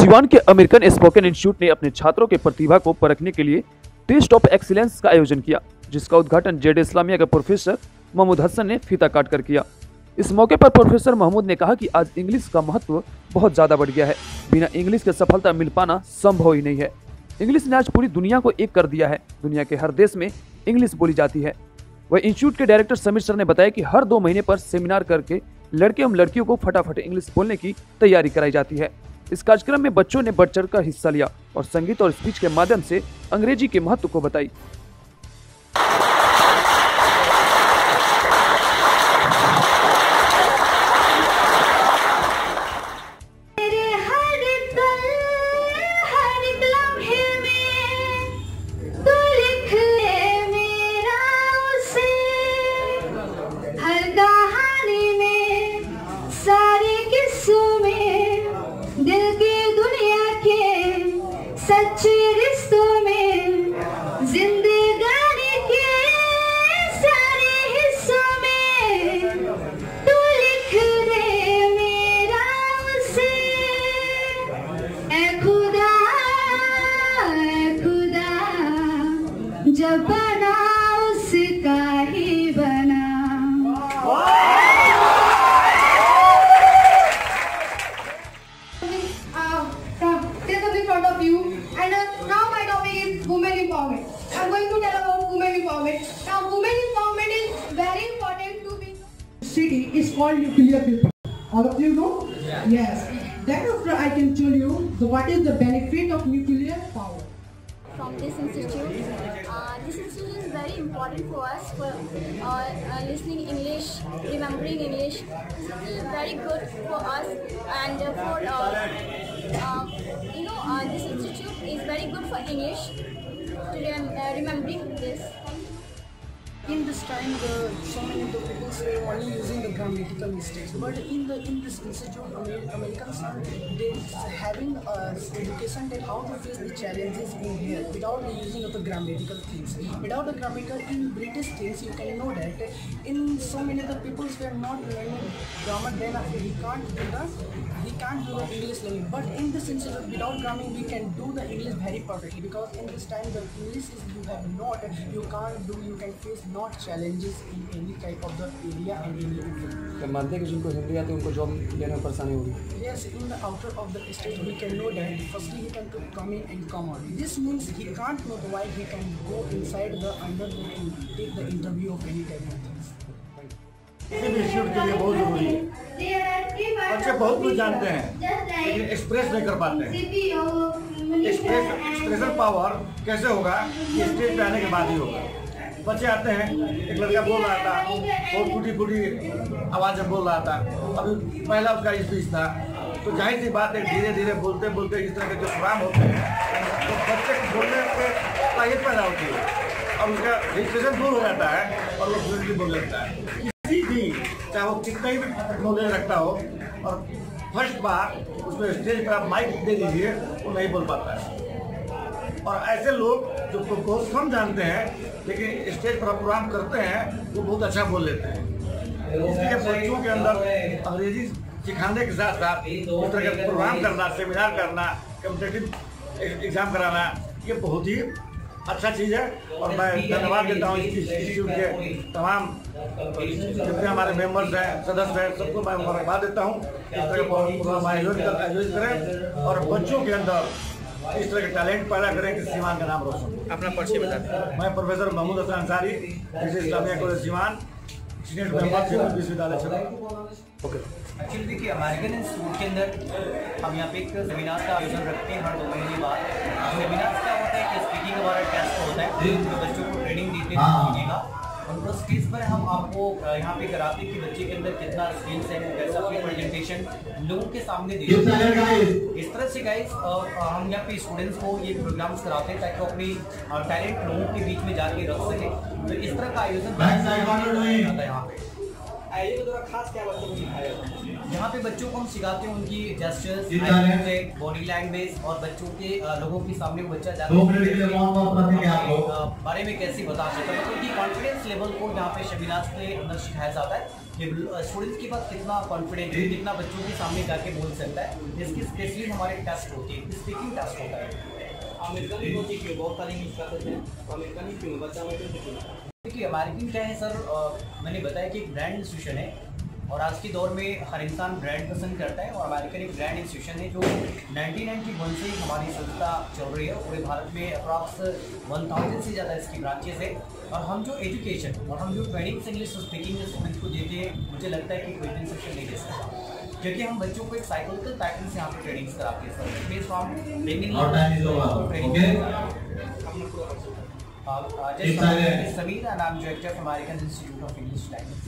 सिवान के American spoken institute ने अपने छात्रों के प्रतिभा को परखने के लिए टेस्ट ऑफ एक्सीलेंस का आयोजन किया, जिसका उद्घाटन जेड इस्लामिया के प्रोफेसर महमूद हसन ने फीता काट कर किया। इस मौके पर प्रोफेसर महमूद ने कहा कि आज इंग्लिश का महत्व बहुत ज्यादा बढ़ गया है। बिना इंग्लिश के सफलता मिल पाना संभव ही नहीं है। इंग्लिश ने आज पूरी दुनिया को एक कर दिया है। दुनिया के हर देश में इंग्लिश बोली जाती है। वह इंस्टीट्यूट के डायरेक्टर समीर सर ने बताया कि हर 2 महीने पर सेमिनार करके लड़के एवं लड़कियों को फटाफट इंग्लिश बोलने की तैयारी कराई जाती है। इस कार्यक्रम में बच्चों ने बढ़ चढ़कर हिस्सा लिया और संगीत और स्पीच के माध्यम से अंग्रेजी के महत्व को बताई। सच्चे रिश्तों में जिंदगानी के सारे हिस्सों में तू लिख दे मेरा उसे। ऐ खुदा जब बना उसका ही बना। Front of you, and now my topic is women empowerment. I'm going to tell about women empowerment. Now, women empowerment is very important to be. City is called nuclear people. All of you know? Yes. Then after I can tell you what is the benefit of nuclear power. From this institute, this institute is very important for us for listening English, remembering English. This is very good for us and for this institute is very good for English to remembering this. In this time, so many of the people say only using the grammatical mistakes, but in this institute, Americans are having education that how to face the challenges in here without the using of the grammatical things. Without the grammatical in British things, you can know that in so many of the people were not learning grammar, then he can't do the English learning. But in this institute, without grammar, we can do the English very perfectly, because in this time the English is you have not, you can't do, you can face not challenges in any type of the area and any field. तो मानते हैं कि जिनको हिंदी आती है उनको job लेने में परेशानी होगी? Yes, in the outer of the state we can know that firstly he can come in and come out. This means he can't know why he can go inside the under to take the interview of any type of things. Institute के लिए बहुत जरूरी है। बच्चे बहुत कुछ जानते हैं लेकिन एक्सप्रेस नहीं कर पाते हैं। एक्सप्रेशन पावर कैसे होगा? ये स्टेज पे आने के बाद ही होगा। बच्चे आते हैं, एक लड़का बोल रहा था, बहुत टूटी आवाज में बोल रहा था, अभी पहला उसका स्पीच था, तो जाहिर सी बात है धीरे धीरे बोलते बोलते इस तरह के जो प्रोग्राम होते हैं तो बच्चे को बोलने पर ताकत पैदा होती है और उसका डिस्ट्रेशन दूर हो जाता है और वो फ्लुएंटली बोल लेता है। किसी भी चाहे वो कितना ही नॉलेज रखता हो और फर्स्ट बार उसको स्टेज पर आप माइक दे दीजिए वो नहीं बोल पाता है। और ऐसे लोग जो बहुत कम जानते हैं लेकिन स्टेज पर प्रोग्राम करते हैं वो बहुत अच्छा बोल लेते हैं। इसलिए बच्चों के अंदर अंग्रेजी सिखाने के साथ साथ इस तरह का प्रोग्राम करना, सेमिनार करना, कॉम्पिटिटिव एग्जाम कराना, ये बहुत ही अच्छा चीज़ है। और मैं धन्यवाद देता हूँ इस इंस्टीट्यूट के तमाम जितने हमारे मेंबर्स हैं, सदस्य हैं, सबको मैं मुबारकबाद देता हूँ। इस तरह का प्रोग्राम आयोजित करें और बच्चों के अंदर इस तरह के टैलेंट पैदा करें कि सीवान का नाम रोशन हो। अपना परिचय बताते हैं। मैं professor Mahmood Hasan Ansari, Islamia college Siwan, senior member विश्वविद्यालय से। ओके। एक्चुअली देखिए, अमेरिकन इंस्टीट्यूट के अंदर हम यहाँ पे एक सेमिनार का आयोजन रखते हैं हर 2 महीने बाद। सेमिनार क्या होता है कि स्पीकिंग हमारा टेस्ट होता है, तो बच्चों को ट्रेनिंग देते हैं स्पीकिंग का, और उस स्टेज पर हम आपको यहाँ पे कराते हैं कि बच्चे के अंदर कितना स्किल्स है, कैसा अपनी प्रेजेंटेशन लोगों के सामने दे सकते हैं। इस तरह से गाइस हम यहाँ पे स्टूडेंट्स को ये प्रोग्राम्स कराते हैं ताकि वो अपनी टैलेंट लोगों के बीच में जाके रख सके। तो इस तरह का आयोजन यहाँ पे आयोजन के द्वारा खास क्या बच्चों को सिखाया जाता है? यहाँ पे बच्चों को हम सिखाते हैं उनकी जेस्चर्स, बॉडी लैंग्वेज और बच्चों के लोगों के सामने वो बच्चा जाता है बारे में कैसे बता सकता है, तो उनकी कॉन्फिडेंस लेवल को यहाँ पे शबीनाज के अंदर सिखाया जाता है कि स्टूडेंट्स के पास कितना कॉन्फिडेंस है, कितना बच्चों के सामने जाके बोल सकता है। इसकी स्पेशली हमारे टेस्ट होती है, स्पीकिंग टेस्ट होता है। देखिए अमेरिकन क्या है सर, मैंने बताया कि एक ब्रांड इंस्टीट्यूशन है और आज के दौर में हर इंसान ब्रांड पसंद करता है और अमेरिकन एक ब्रांड इंस्टीट्यूशन है जो 1991 से हमारी संस्था चल रही है। पूरे भारत में अप्रॉक्स 1000 से ज़्यादा इसकी ब्रांचेस है और हम जो एजुकेशन और हम जो ट्रेनिंग इंग्लिश स्पीकिंग स्टूडेंट्स को देते हैं, मुझे लगता है कि कोई इंस्टीट्यूशन नहीं दे सकता, क्योंकि हम बच्चों को एक साइकोलॉजिकल पैटर्न से यहाँ पे ट्रेनिंग्स कराते हैं sir, based on training. Sameer and I am director of American institute of English language.